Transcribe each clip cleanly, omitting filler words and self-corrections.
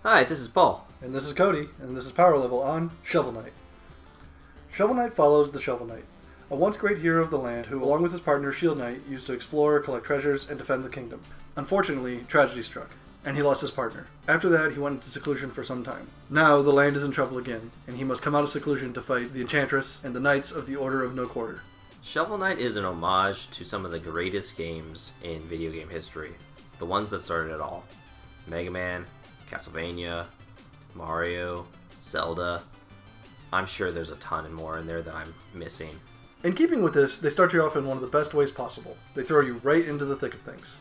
Hi, this is Paul. And this is Cody, and this is Power Level on Shovel Knight. Shovel Knight follows the Shovel Knight, a once great hero of the land who, along with his partner Shield Knight, used to explore, collect treasures, and defend the kingdom. Unfortunately, tragedy struck, and he lost his partner. After that, he went into seclusion for some time. Now, the land is in trouble again, and he must come out of seclusion to fight the Enchantress and the Knights of the Order of No Quarter. Shovel Knight is an homage to some of the greatest games in video game history. The ones that started it all. Mega Man, Castlevania, Mario, Zelda. I'm sure there's a ton and more in there that I'm missing. In keeping with this, they start you off in one of the best ways possible. They throw you right into the thick of things.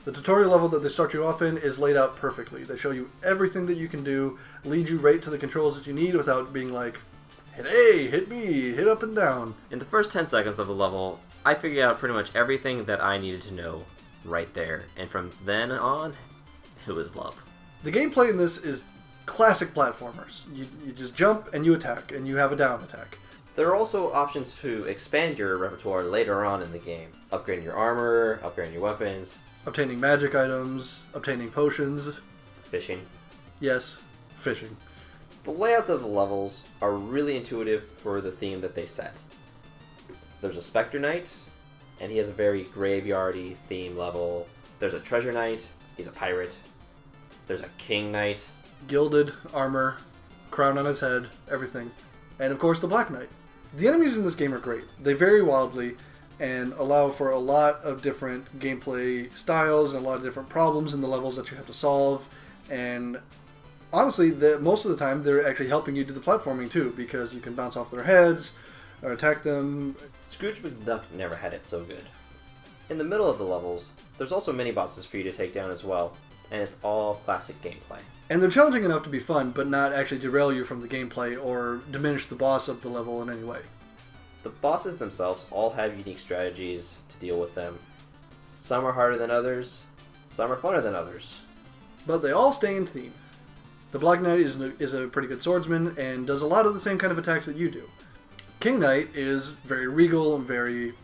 The tutorial level that they start you off in is laid out perfectly. They show you everything that you can do, lead you right to the controls that you need without being like, hit A, hit B, hit up and down. In the first 10 seconds of the level, I figured out pretty much everything that I needed to know right there. And from then on, it was love. The gameplay in this is classic platformers. You just jump and you attack, and you have a down attack. There are also options to expand your repertoire later on in the game. Upgrading your armor, upgrading your weapons. Obtaining magic items, obtaining potions. Fishing. Yes, fishing. The layouts of the levels are really intuitive for the theme that they set. There's a Spectre Knight, and he has a very graveyardy theme level. There's a Treasure Knight, he's a pirate. There's a King Knight. Gilded armor, crown on his head, everything. And of course the Black Knight. The enemies in this game are great. They vary wildly and allow for a lot of different gameplay styles and a lot of different problems in the levels that you have to solve. And honestly, most of the time they're actually helping you do the platforming too, because you can bounce off their heads or attack them. Scrooge McDuck never had it so good. In the middle of the levels, there's also mini bosses for you to take down as well, and it's all classic gameplay. And they're challenging enough to be fun, but not actually derail you from the gameplay or diminish the boss of the level in any way. The bosses themselves all have unique strategies to deal with them. Some are harder than others, some are funner than others. But they all stay in theme. The Black Knight is a pretty good swordsman and does a lot of the same kind of attacks that you do. King Knight is very regal and very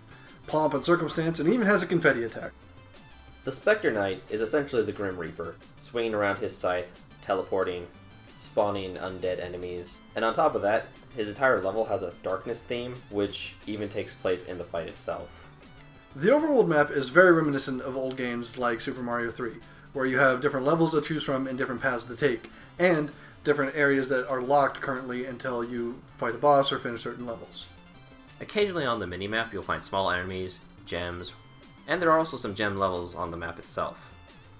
pomp and circumstance, and even has a confetti attack. The Spectre Knight is essentially the Grim Reaper, swinging around his scythe, teleporting, spawning undead enemies. And on top of that, his entire level has a darkness theme, which even takes place in the fight itself. The overworld map is very reminiscent of old games like Super Mario 3, where you have different levels to choose from and different paths to take, and different areas that are locked currently until you fight a boss or finish certain levels. Occasionally on the minimap you'll find small enemies, gems, and there are also some gem levels on the map itself.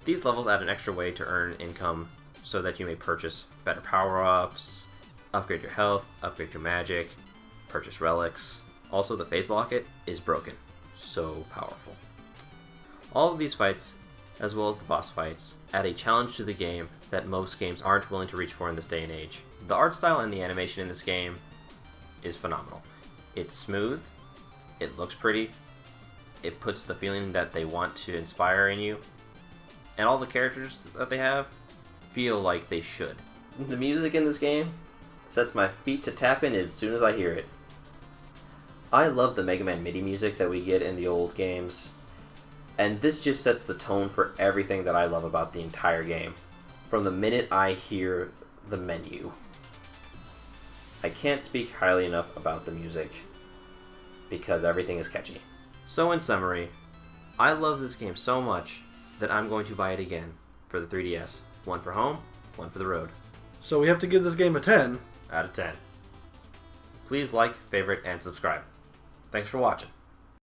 These levels add an extra way to earn income so that you may purchase better power-ups, upgrade your health, upgrade your magic, purchase relics. Also, the phase locket is broken. So powerful. All of these fights, as well as the boss fights, add a challenge to the game that most games aren't willing to reach for in this day and age. The art style and the animation in this game is phenomenal. It's smooth, it looks pretty, it puts the feeling that they want to inspire in you, and all the characters that they have feel like they should. The music in this game sets my feet to tapping as soon as I hear it. I love the Mega Man MIDI music that we get in the old games, and this just sets the tone for everything that I love about the entire game. From the minute I hear the menu. I can't speak highly enough about the music, because everything is catchy. So in summary, I love this game so much that I'm going to buy it again for the 3DS. One for home, one for the road. So we have to give this game a 10. Out of 10. Please like, favorite, and subscribe. Thanks for watching.